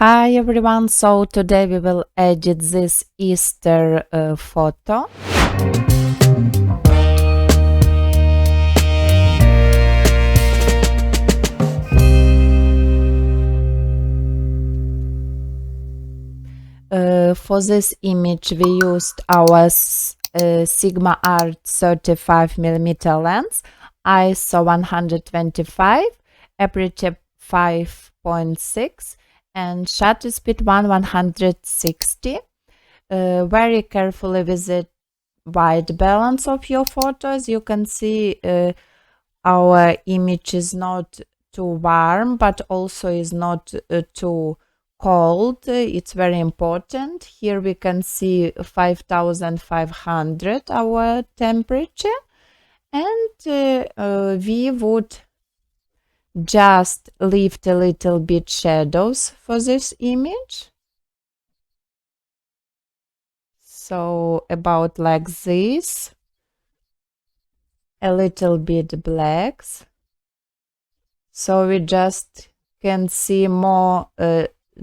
Hi everyone, so today we will edit this Easter photo. For this image we used our Sigma Art 35mm lens, ISO 125, aperture 5.6 and shutter speed 160. Very carefully with the white balance of your photos. You can see our image is not too warm, but also is not too cold. It's very important. Here we can see 5500 our temperature, and we would just lift a little bit shadows for this image. So about like this, a little bit blacks. So we just can see more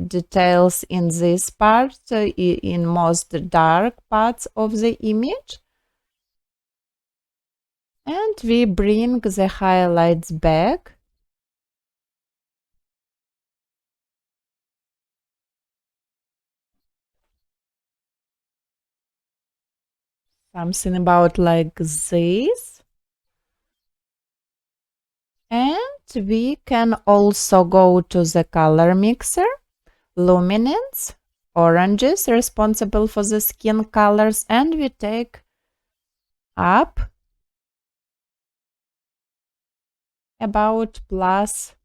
details in this part, in most dark parts of the image. And we bring the highlights back. Something about like this. And we can also go to the color mixer, luminance, oranges responsible for the skin colors, and we take up about plus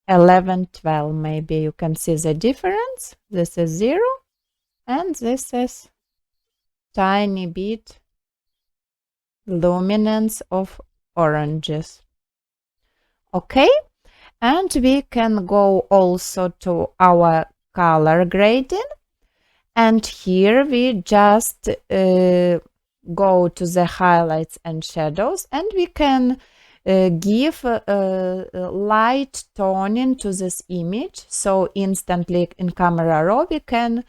11, 12, maybe you can see the difference. This is 0 and this is tiny bit luminance of oranges. Okay, and we can go also to our color grading, and here we just go to the highlights and shadows, and we can give light toning to this image. So instantly in camera raw we can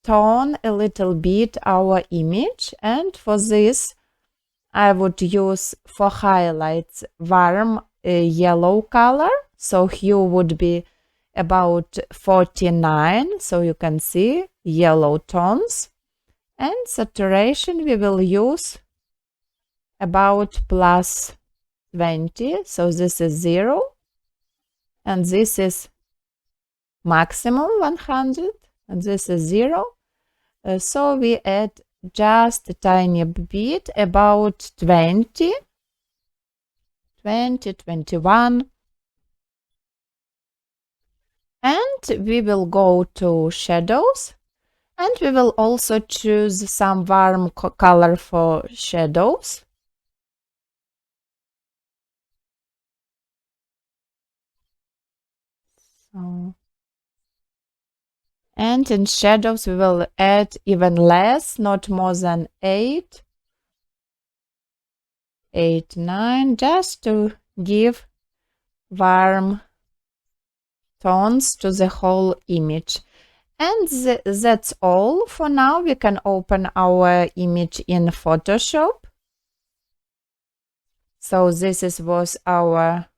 tone a little bit our image, and for this I would use for highlights warm yellow color, so hue would be about 49, so you can see yellow tones, and saturation we will use about plus 20, so this is 0 and this is maximum 100 and this is 0. So we add just a tiny bit, about 20, 21, and we will go to shadows, and we will also choose some warm color for shadows. And in shadows we will add even less, not more than 8, 9, just to give warm tones to the whole image. And that's all for now. We can open our image in Photoshop. So this was our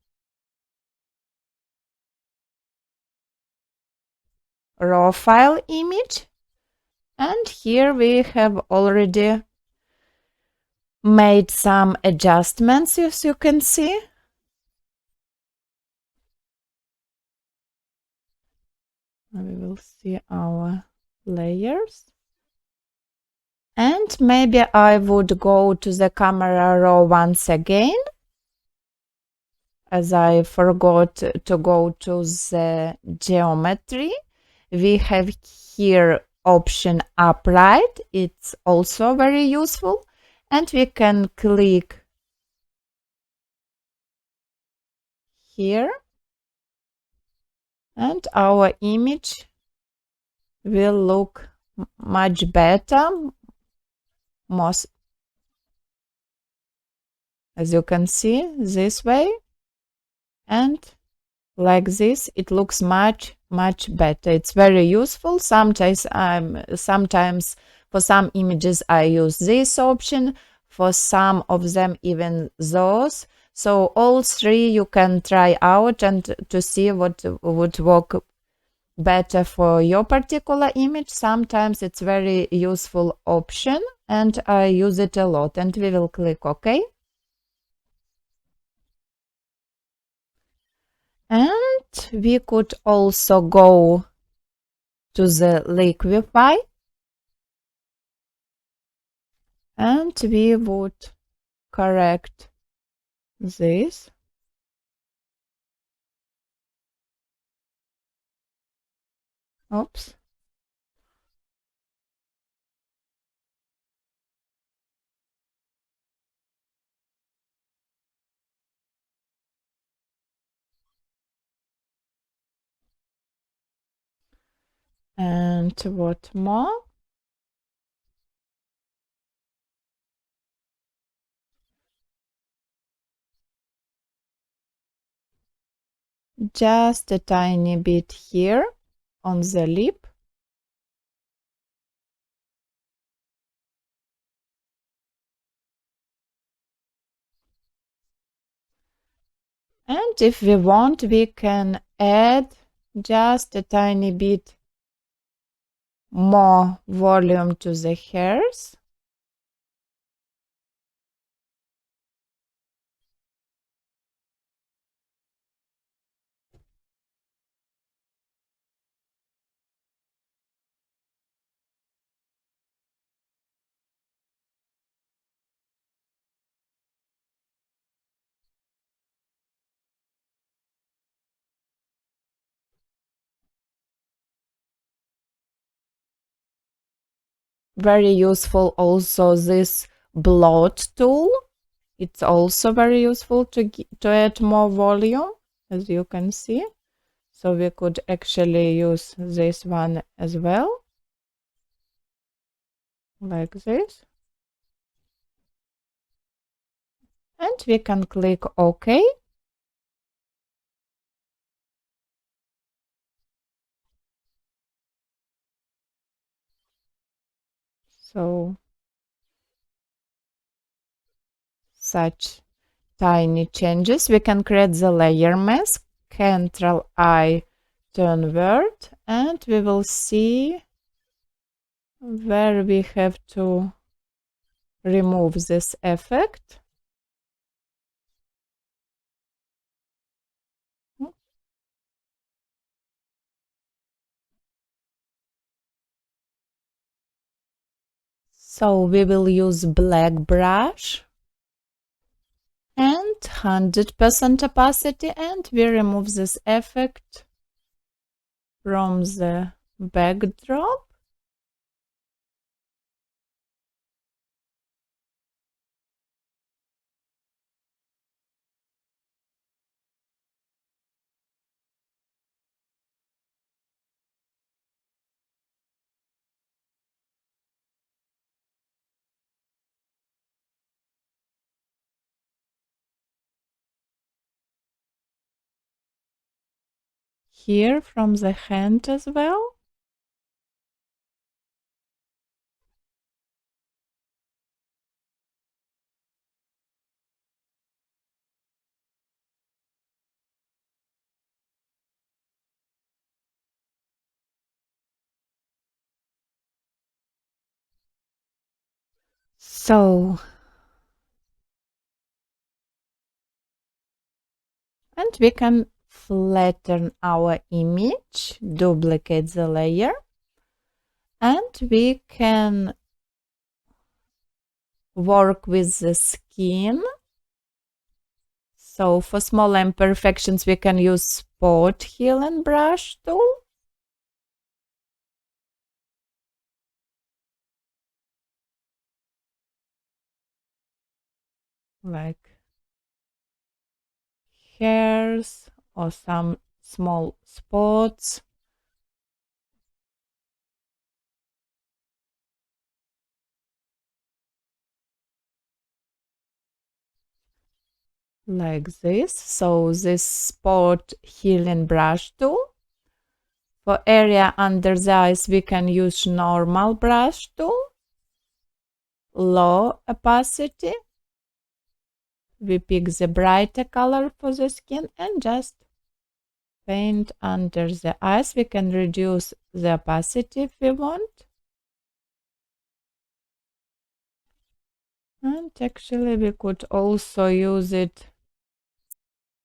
raw file image, and here we have already made some adjustments, as you can see. We will see our layers, and maybe I would go to the camera raw once again, as I forgot to go to the geometry. We have here option upright, it's also very useful, and we can click here and our image will look much better, as you can see, this way, and like this it looks much much better. It's very useful. Sometimes for some images I use this option, for some of them even those. So all three you can try out and to see what would work better for your particular image. Sometimes it's very useful option and I use it a lot, and we will click OK. And we could also go to the liquify, and we would correct this. Oops. And what more? Just a tiny bit here on the lip. And if we want, we can add just a tiny bit more volume to the hairs. Very useful also this blot tool. It's also very useful to add more volume, as you can see. So we could actually use this one as well, like this. And we can click OK. So such tiny changes. We can create the layer mask, Ctrl I, turn word, and we will see where we have to remove this effect. So we will use black brush and 100% opacity, and we remove this effect from the backdrop. Here from the hand as well. So, and we can flatten our image, duplicate the layer, and we can work with the skin. So for small imperfections, we can use spot heal and brush tool. Like hairs or some small spots. Like this. So this spot healing brush tool. For area under the eyes, we can use normal brush tool, low opacity. We pick the brighter color for the skin and just paint under the eyes. We can reduce the opacity if we want. And actually we could also use it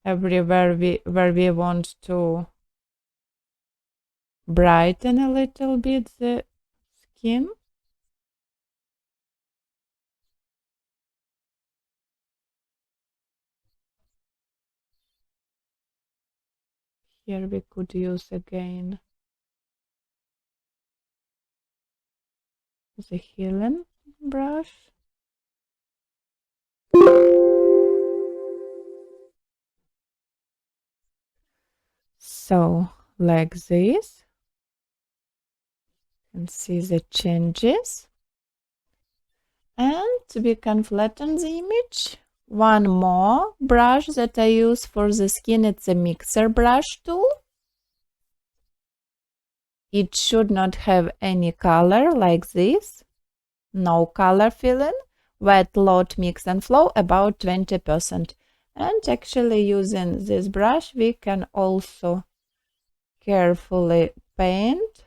everywhere where we want to brighten a little bit the skin. Here we could use again the healing brush. So, like this, you can see the changes. And we can flatten the image. One more brush that I use for the skin, it's a mixer brush tool. It should not have any color like this. No color filling. Wet, load, mix and flow about 20%. And actually using this brush, we can also carefully paint.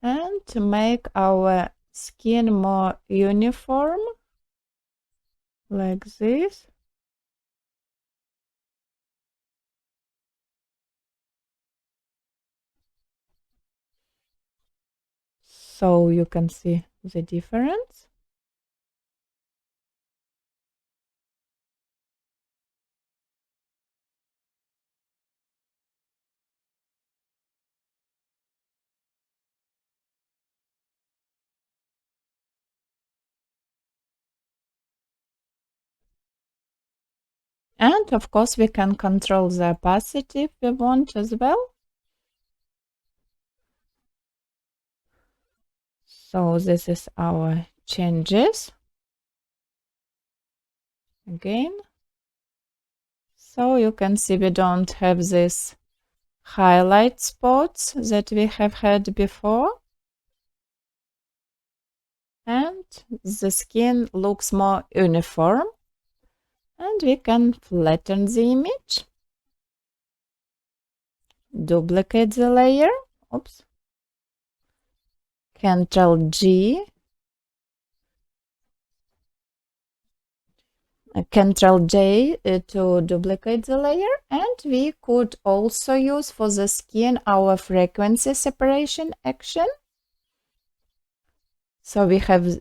And to make our skin more uniform, like this. So you can see the difference. And of course, we can control the opacity if we want as well. So this is our changes. Again. So you can see we don't have this highlight spots that we have had before. And the skin looks more uniform. And we can flatten the image. Duplicate the layer. Oops. Ctrl G. Ctrl J to duplicate the layer, and we could also use for the skin our frequency separation action. So we have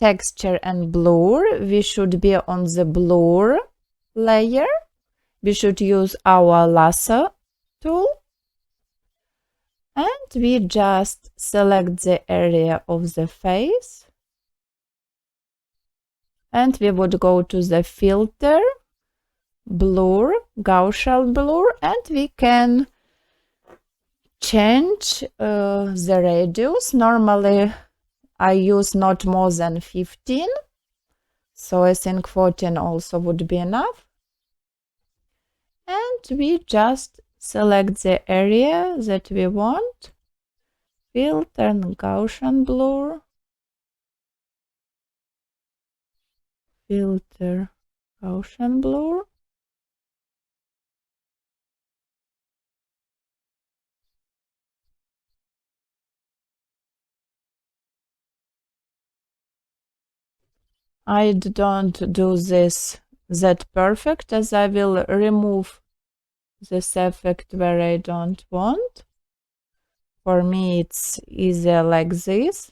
texture and blur. We should be on the blur layer. We should use our lasso tool, and we just select the area of the face. And we would go to the filter, blur, Gaussian blur, and we can change the radius. Normally I use not more than 15, so I think 14 also would be enough. And we just select the area that we want, filter and Gaussian blur, filter, Gaussian blur. I don't do this that perfect, as I will remove this effect where I don't want. For me, it's easier like this.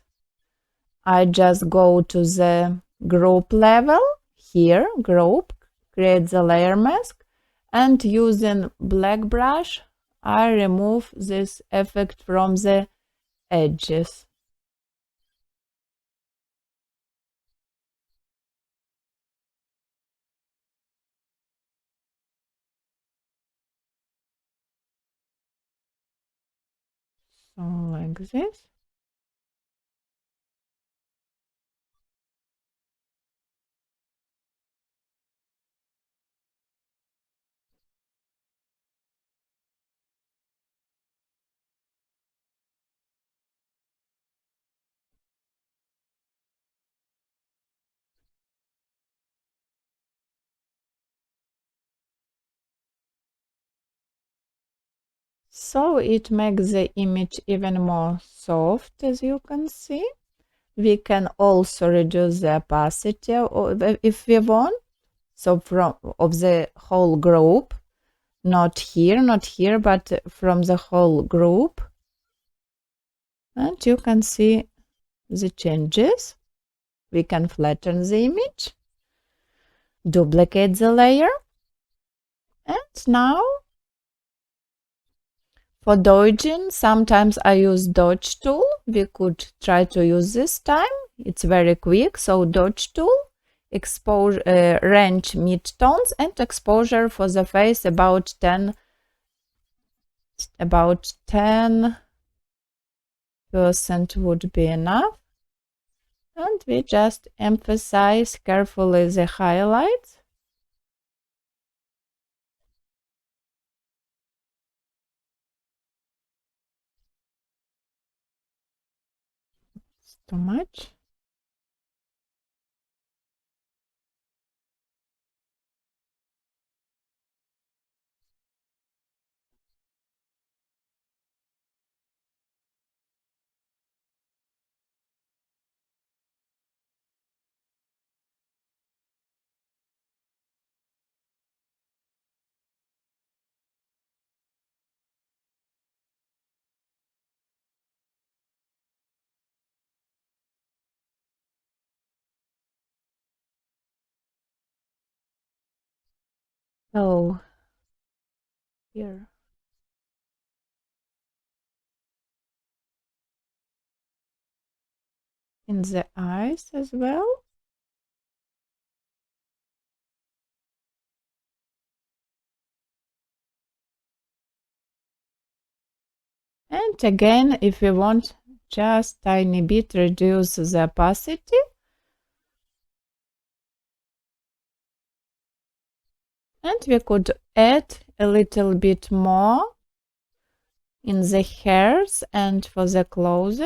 I just go to the group level, here, group, create the layer mask, and using black brush, I remove this effect from the edges. So like this. So it makes the image even more soft, as you can see. We can also reduce the opacity if we want. So from of the whole group, not here, but from the whole group. And you can see the changes. We can flatten the image, duplicate the layer. And now for dodging, sometimes I use dodge tool. We could try to use this time. It's very quick. So dodge tool, exposure, range midtones, and exposure for the face about 10% would be enough. And we just emphasize carefully the highlights. It's too much. So here in the eyes as well. And again, if we want just tiny bit reduce the opacity. And we could add a little bit more in the hairs and for the clothes.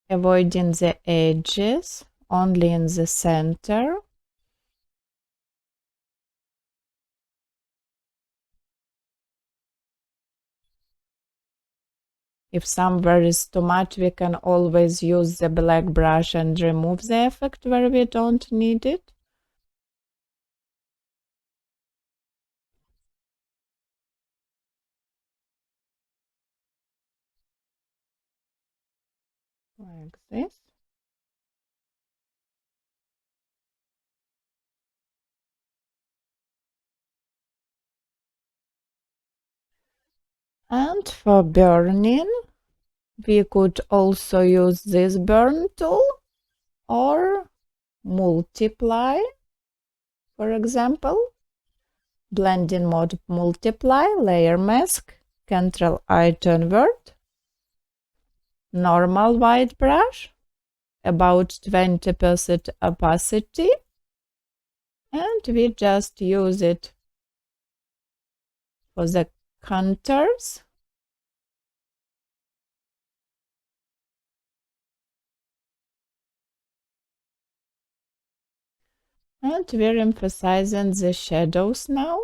Avoiding the edges, only in the center. If somewhere is too much, we can always use the black brush and remove the effect where we don't need it. Like this. And for burning, we could also use this burn tool or multiply, for example. Blending mode, multiply, layer mask, Ctrl-I to invert, normal white brush, about 20% opacity, and we just use it for the contours. And we're emphasizing the shadows now.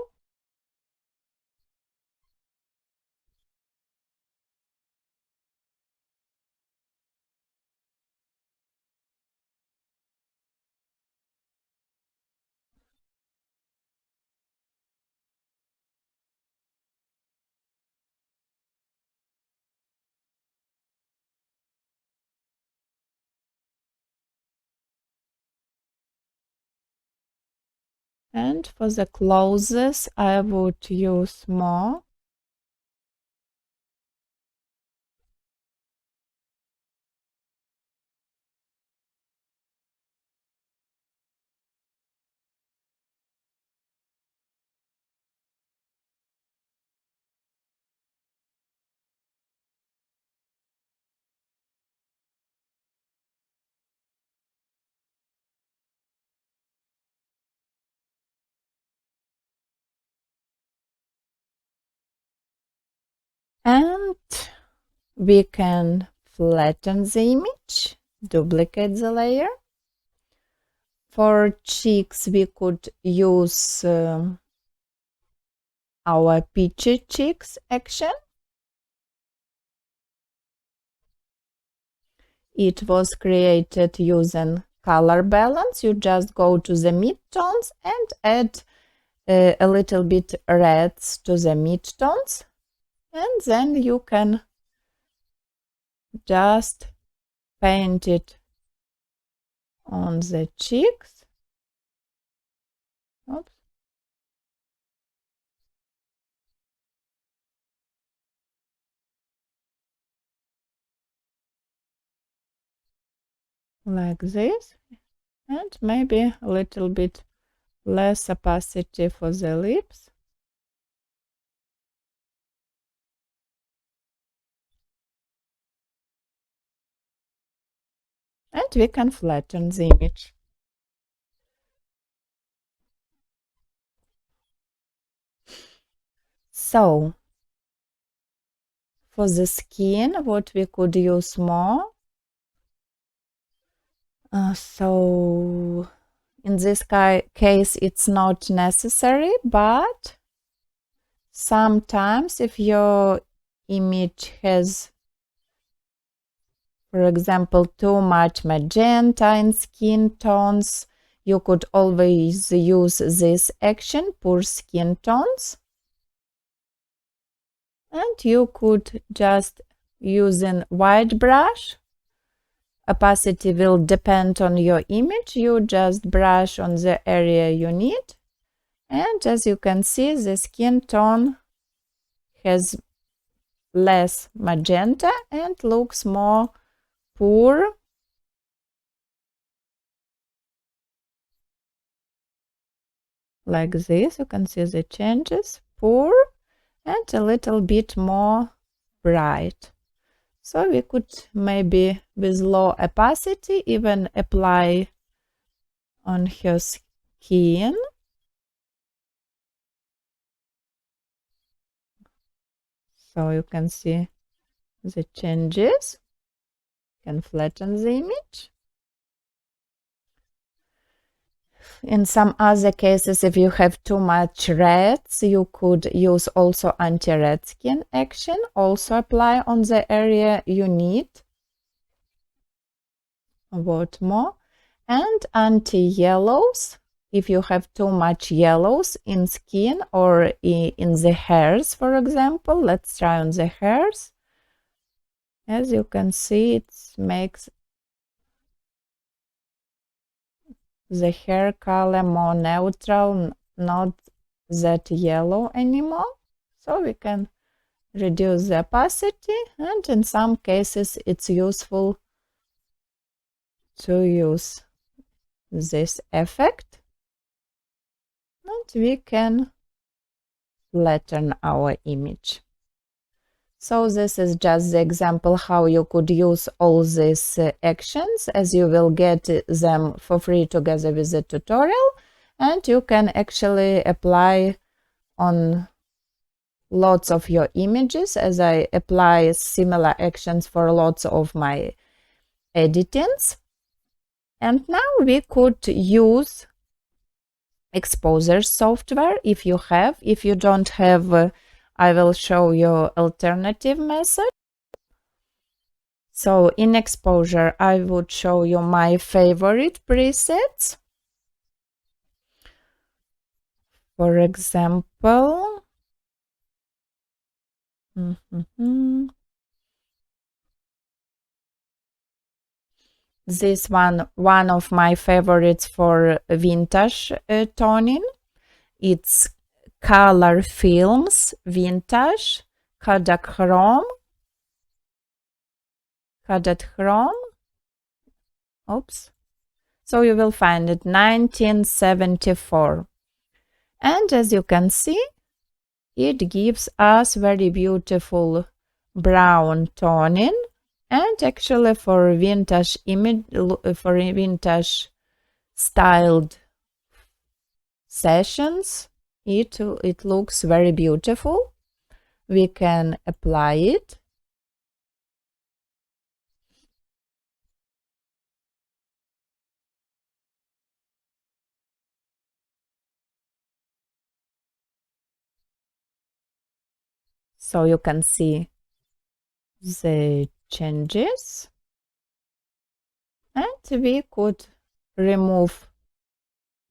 And for the clothes, I would use more. And we can flatten the image, duplicate the layer. For cheeks, we could use our peachy cheeks action. It was created using color balance. You just go to the midtones and add a little bit reds to the midtones, and then you can just paint it on the cheeks. Oops. Like this, and maybe a little bit less opacity for the lips. And we can flatten the image. So, for the skin, what we could use more? So, in this case, it's not necessary, but sometimes if your image has, for example, too much magenta in skin tones, you could always use this action, pour skin tones. And you could just use a white brush. Opacity will depend on your image. You just brush on the area you need. And as you can see, the skin tone has less magenta and looks more pure. Like this, you can see the changes, pure and a little bit more bright. So we could maybe with low opacity even apply on her skin. So you can see the changes. You can flatten the image. In some other cases, if you have too much reds, you could use also anti-red skin action. Also apply on the area you need. What more? And anti-yellows. If you have too much yellows in skin or in the hairs, for example, let's try on the hairs. As you can see, it makes the hair color more neutral, not that yellow anymore. So we can reduce the opacity, and in some cases it's useful to use this effect. And we can flatten our image. So this is just the example how you could use all these actions, as you will get them for free together with the tutorial, and you can actually apply on lots of your images, as I apply similar actions for lots of my editings. And now we could use Exposure software if you have. If you don't have, I will show you alternative method. So in Exposure, I would show you my favorite presets. For example, this one of my favorites for vintage toning. It's Color Films Vintage Kodachrome. Oops. So you will find it 1974. And as you can see, it gives us very beautiful brown toning. And actually for vintage image, for vintage styled sessions, it looks very beautiful. we can apply it. So you can see the changes, and we could remove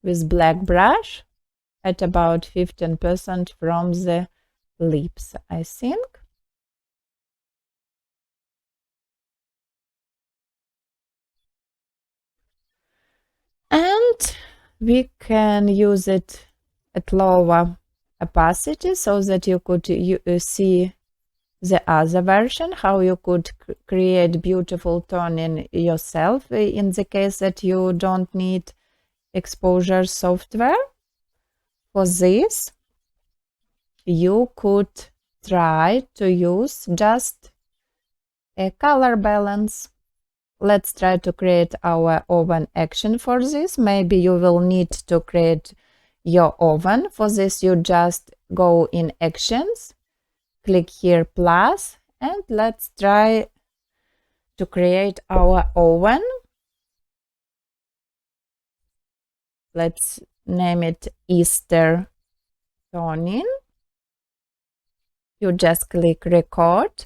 with black brush at about 15% from the lips, I think. And we can use it at lower opacity so that you could see the other version, how you could create beautiful toning yourself in the case that you don't need exposure software. For this, you could try to use just a color balance. Let's try to create our oven action for this. Maybe you will need to create your oven. For this, you just go in actions, click here plus, and let's try to create our oven. Let's name it Easter toning. You just click record.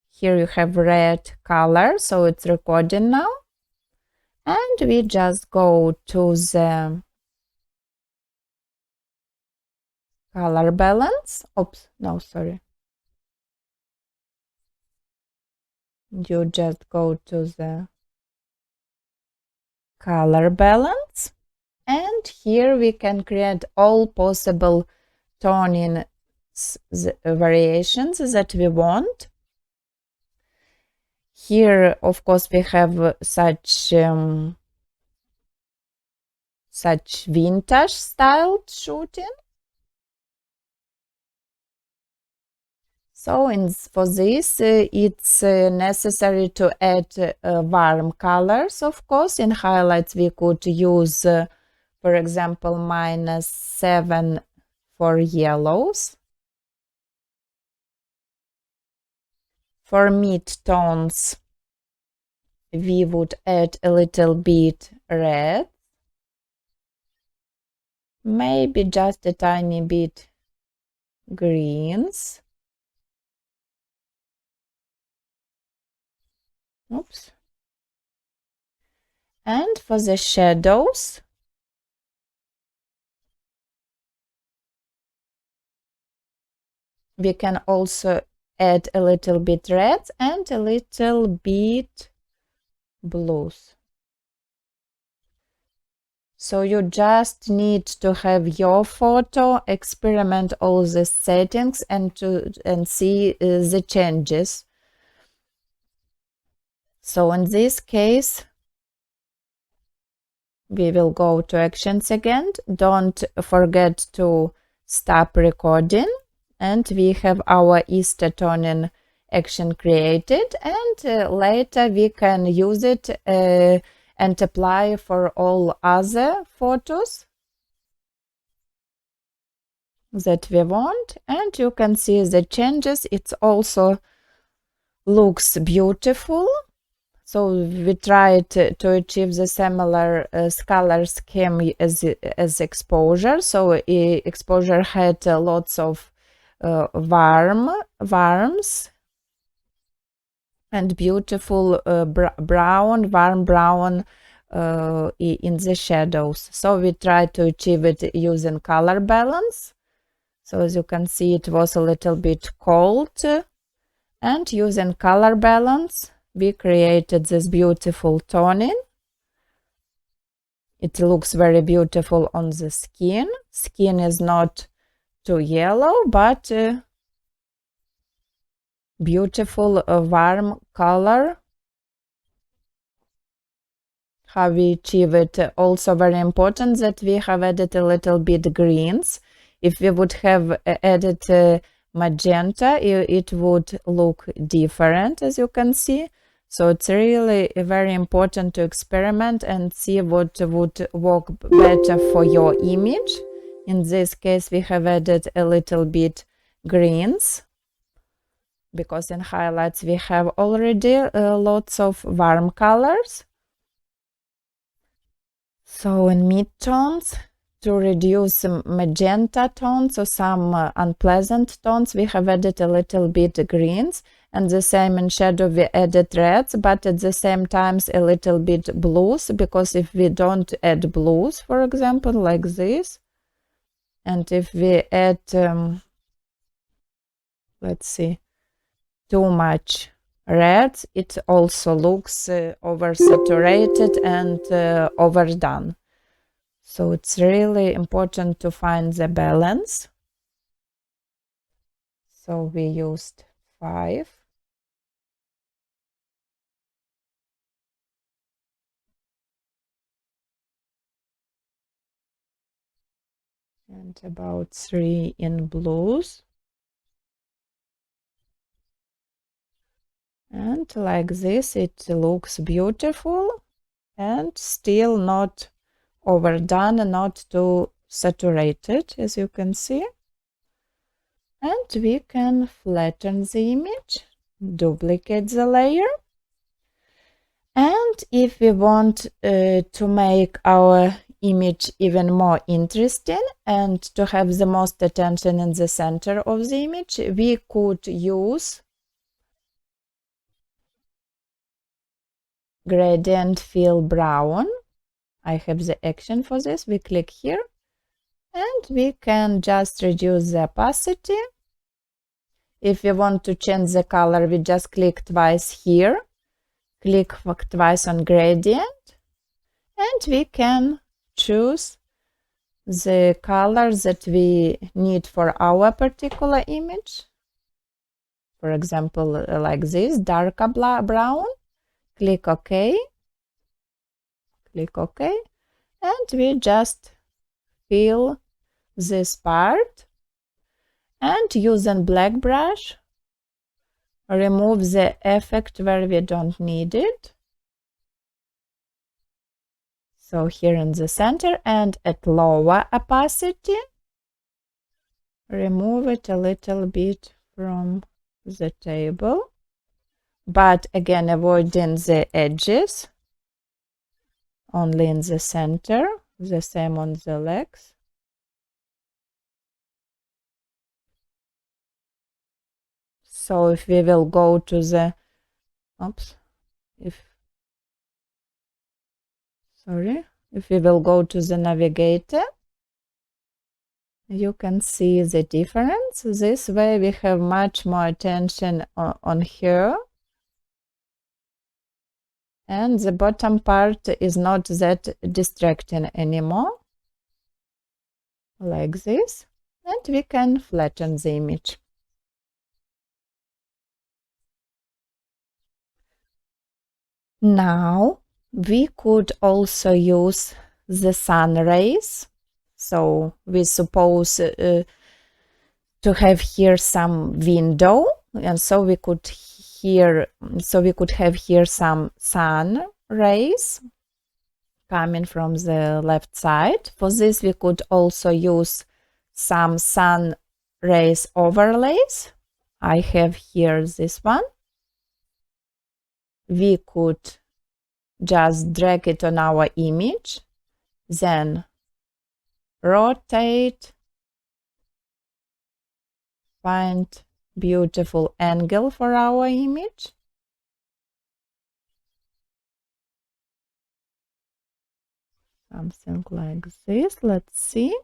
Here you have red color, so it's recording now. And we just go to the color balance. Oops, no, sorry. You just go to the color balance. And here we can create all possible toning variations that we want. Here, of course, we have such vintage style shooting. So for this, it's necessary to add warm colors, of course. In highlights, we could use, for example, -7 for yellows. For mid-tones, we would add a little bit red, maybe just a tiny bit greens. Oops. And for the shadows, we can also add a little bit red and a little bit blues. So you just need to have your photo, experiment all the settings and see the changes. So in this case, we will go to actions again. Don't forget to stop recording. And we have our Easter toning action created. And later we can use it and apply for all other photos that we want. And you can see the changes. It also looks beautiful. So we tried to achieve the similar color scheme as exposure. So exposure had lots of warms and beautiful brown, warm brown in the shadows. So we tried to achieve it using color balance. So as you can see, it was a little bit cold, and using color balance, we created this beautiful toning. It looks very beautiful on the skin. Skin is not too yellow, but beautiful warm color. How we achieve it, also very important that we have added a little bit greens. If we would have added magenta, it would look different, as you can see. So it's really very important to experiment and see what would work better for your image. In this case, we have added a little bit greens. because in highlights we have already lots of warm colors. So in mid-tones, to reduce magenta tones or some unpleasant tones, we have added a little bit greens, and the same in shadow we added reds, but at the same time a little bit blues, because if we don't add blues, for example, like this, and if we add, let's see, too much reds, it also looks oversaturated and overdone. So it's really important to find the balance. So we used 5. And about 3 in blues. And like this, it looks beautiful and still not overdone and not too saturated, as you can see. And we can flatten the image, duplicate the layer. And if we want to make our image even more interesting and to have the most attention in the center of the image, we could use gradient fill brown. I have the action for this. We click here and we can just reduce the opacity. If we want to change the color, we just click twice here, click twice on gradient, and we can choose the color that we need for our particular image. For example, like this, darker brown. Click OK. Click OK. And we just fill this part. And using black brush, remove the effect where we don't need it. So here in the center and at lower opacity, remove it a little bit from the table, but again avoiding the edges, only in the center, the same on the legs. So if we will go to the, if we will go to the navigator, you can see the difference. This way we have much more attention on her. And the bottom part is not that distracting anymore. Like this. And we can flatten the image. Now we could also use the sun rays. So we suppose to have here some window, and so we could have here some sun rays coming from the left side. For this we could also use some sun rays overlays. I have here this one. We could just drag it on our image, then rotate, find beautiful angle for our image. Something like this. Let's see.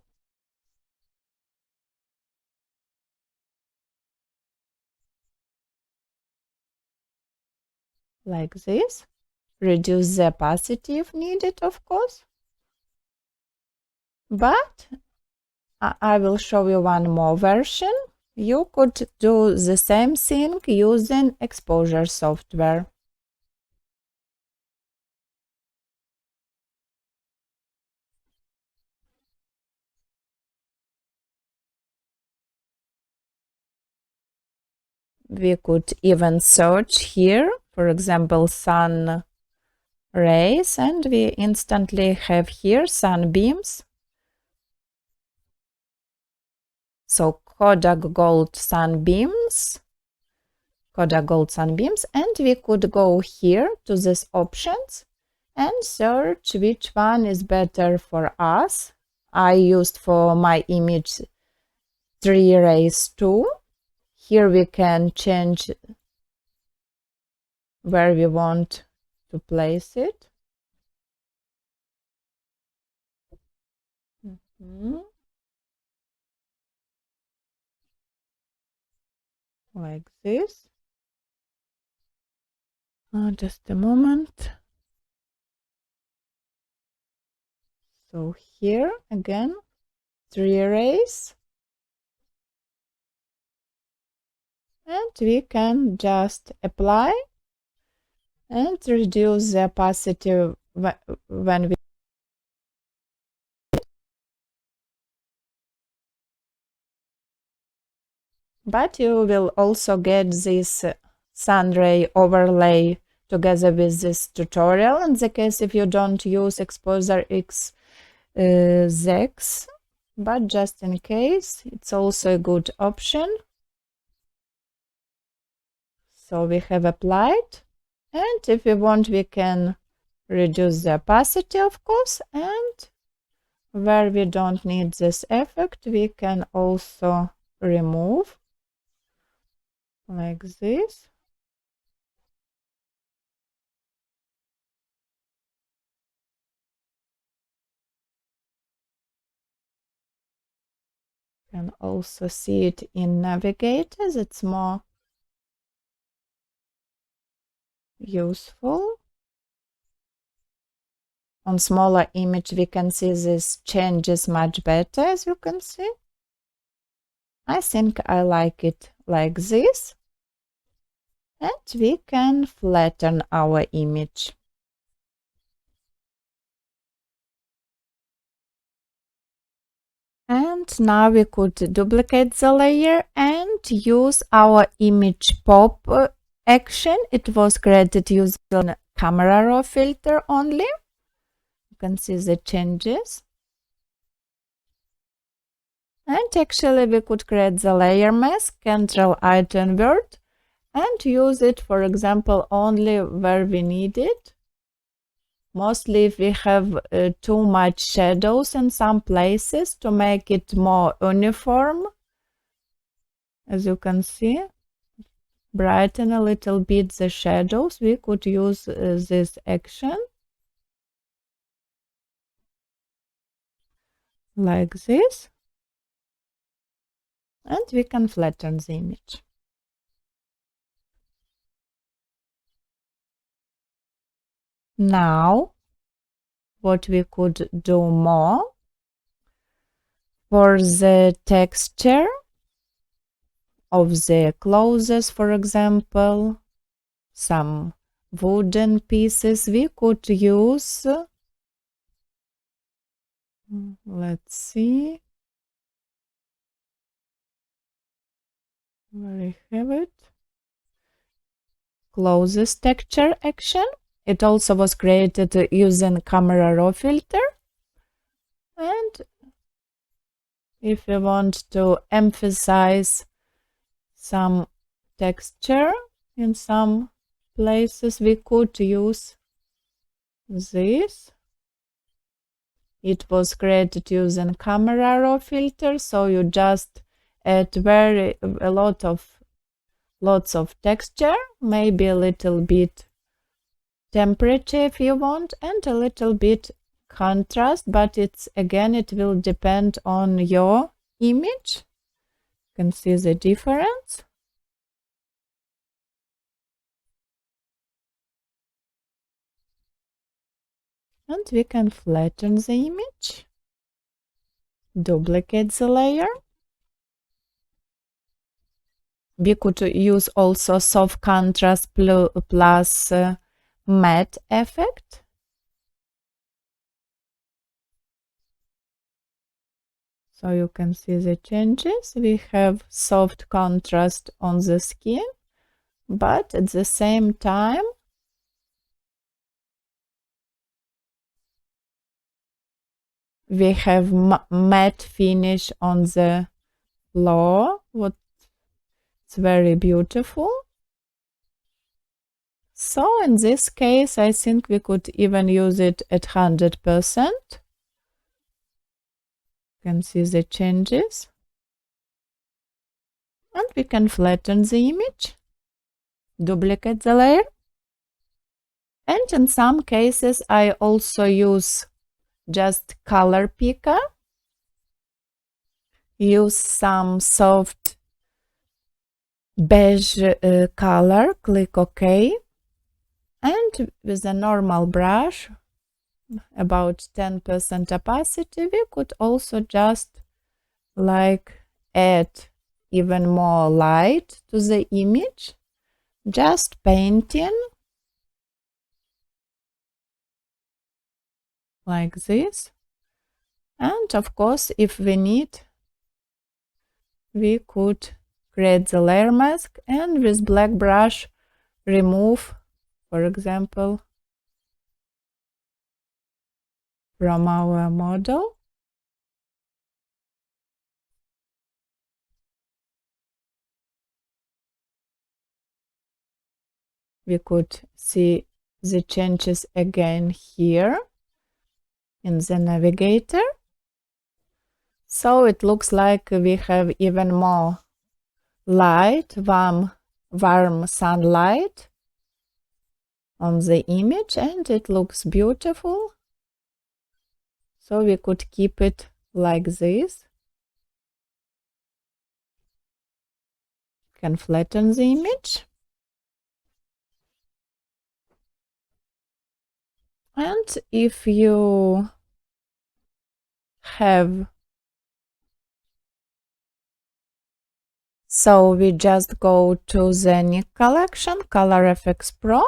Like this. Reduce the opacity if needed, of course. But I will show you one more version. You could do the same thing using Exposure software. We could even search here, for example, sun rays, and we instantly have here sunbeams. So Kodak Gold sunbeams Kodak Gold Sunbeams, and we could go here to these options and search which one is better for us. I used for my image 3 rays 2. Here we can change where we want to place it. Like this. Just a moment. So here again, 3 rays. And we can just apply and reduce the opacity when we but you will also get this sun ray overlay together with this tutorial in the case if you don't use Exposure X Zex, but just in case it's also a good option. So we have applied, and if we want we can reduce the opacity of course, and where we don't need this effect we can also remove like this. You can also see it in Navigators, it's more useful. On smaller image we can see this changes much better, as you can see. I think I like it like this. And we can flatten our image. And now we could duplicate the layer and use our image pop action. It was created using camera raw filter only. You can see the changes. And actually we could create the layer mask, Ctrl-Alt invert, and use it, for example, only where we need it. Mostly if we have too much shadows in some places, to make it more uniform. As you can see, brighten a little bit the shadows, we could use this action. Like this. And we can flatten the image. Now, what we could do more for the texture of the clothes, for example, some wooden pieces, we could use, let's see, where I have it, clothes texture action. It also was created using camera raw filter. And if we want to emphasize some texture in some places, we could use this. It was created using camera raw filter, so you just add lots of texture, maybe a little bit temperature if you want, and a little bit contrast, but it will depend on your image. You can see the difference. And we can flatten the image, duplicate the layer. We could use also soft contrast plus matte effect. So you can see the changes. We have soft contrast on the skin, but at the same time we have matte finish on the floor. It's very beautiful. So in this case, I think we could even use it at 100%. You can see the changes. And we can flatten the image, duplicate the layer. And in some cases, I also use just color picker. Use some soft beige color, click OK. And with a normal brush, about 10% opacity, we could also just like add even more light to the image, just painting like this. And of course, if we need, we could create the layer mask and with black brush remove, for example, from our model. We could see the changes again here in the navigator. So it looks like we have even more light, warm sunlight on the image, and it looks beautiful. So we could keep it like this. Can flatten the image. And if you have, so we just go to the Nick collection, Color FX Pro.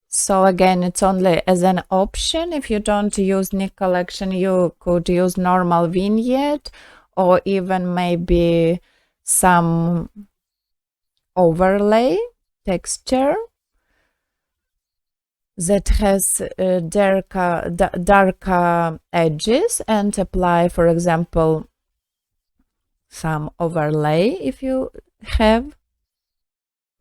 So again, it's only as an option. If you don't use Nick collection, you could use normal vignette or even maybe some overlay texture that has darker edges, and apply, for example, some overlay if you have.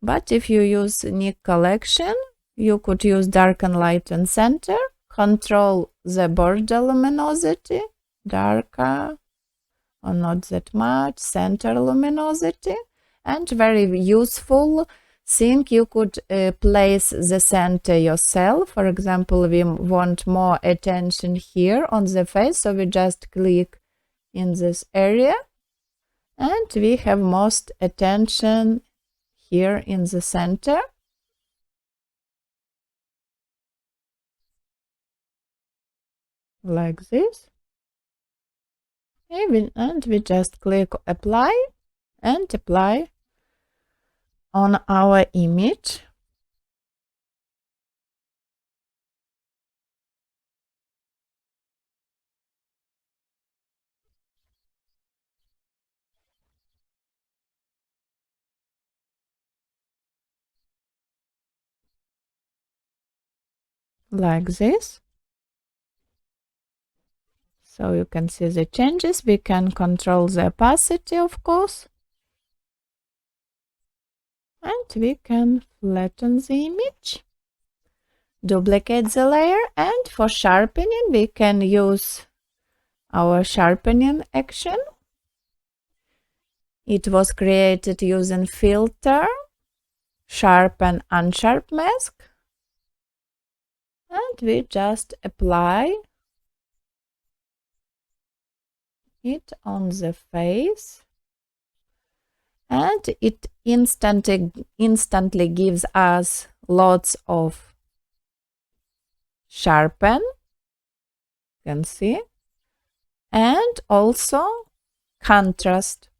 But if you use Nick collection, you could use darken, lighten, center, control the border luminosity, darker or not that much, center luminosity, and very useful thing, you could place the center yourself. For example, we want more attention here on the face, so we just click in this area and we have most attention here in the center. Like this. And we just click apply and apply on our image. Like this. So you can see the changes. We can control the opacity, of course. And we can flatten the image. Duplicate the layer, and for sharpening we can use our sharpening action. It was created using filter, sharpen, unsharp mask, and we just apply it on the face, and it instantly gives us lots of sharpen, you can see, and also contrast,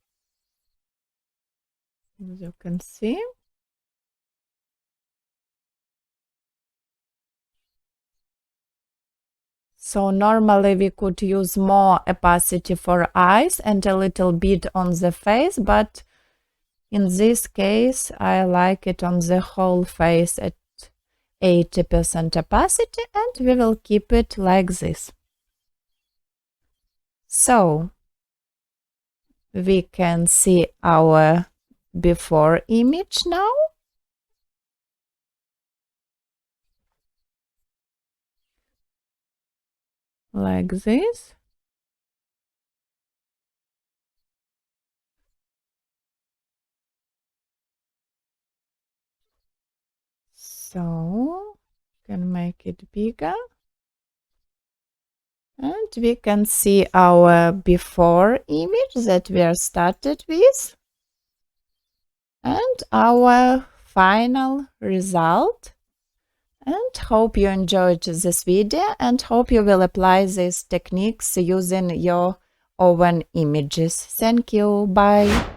as you can see. So normally we could use more opacity for eyes and a little bit on the face, but in this case I like it on the whole face at 80% opacity, and we will keep it like this. So we can see our before image now. Like this. So, can make it bigger. And we can see our before image that we are started with. And our final result. And hope you enjoyed this video and hope you will apply these techniques using your own images. Thank you. Bye.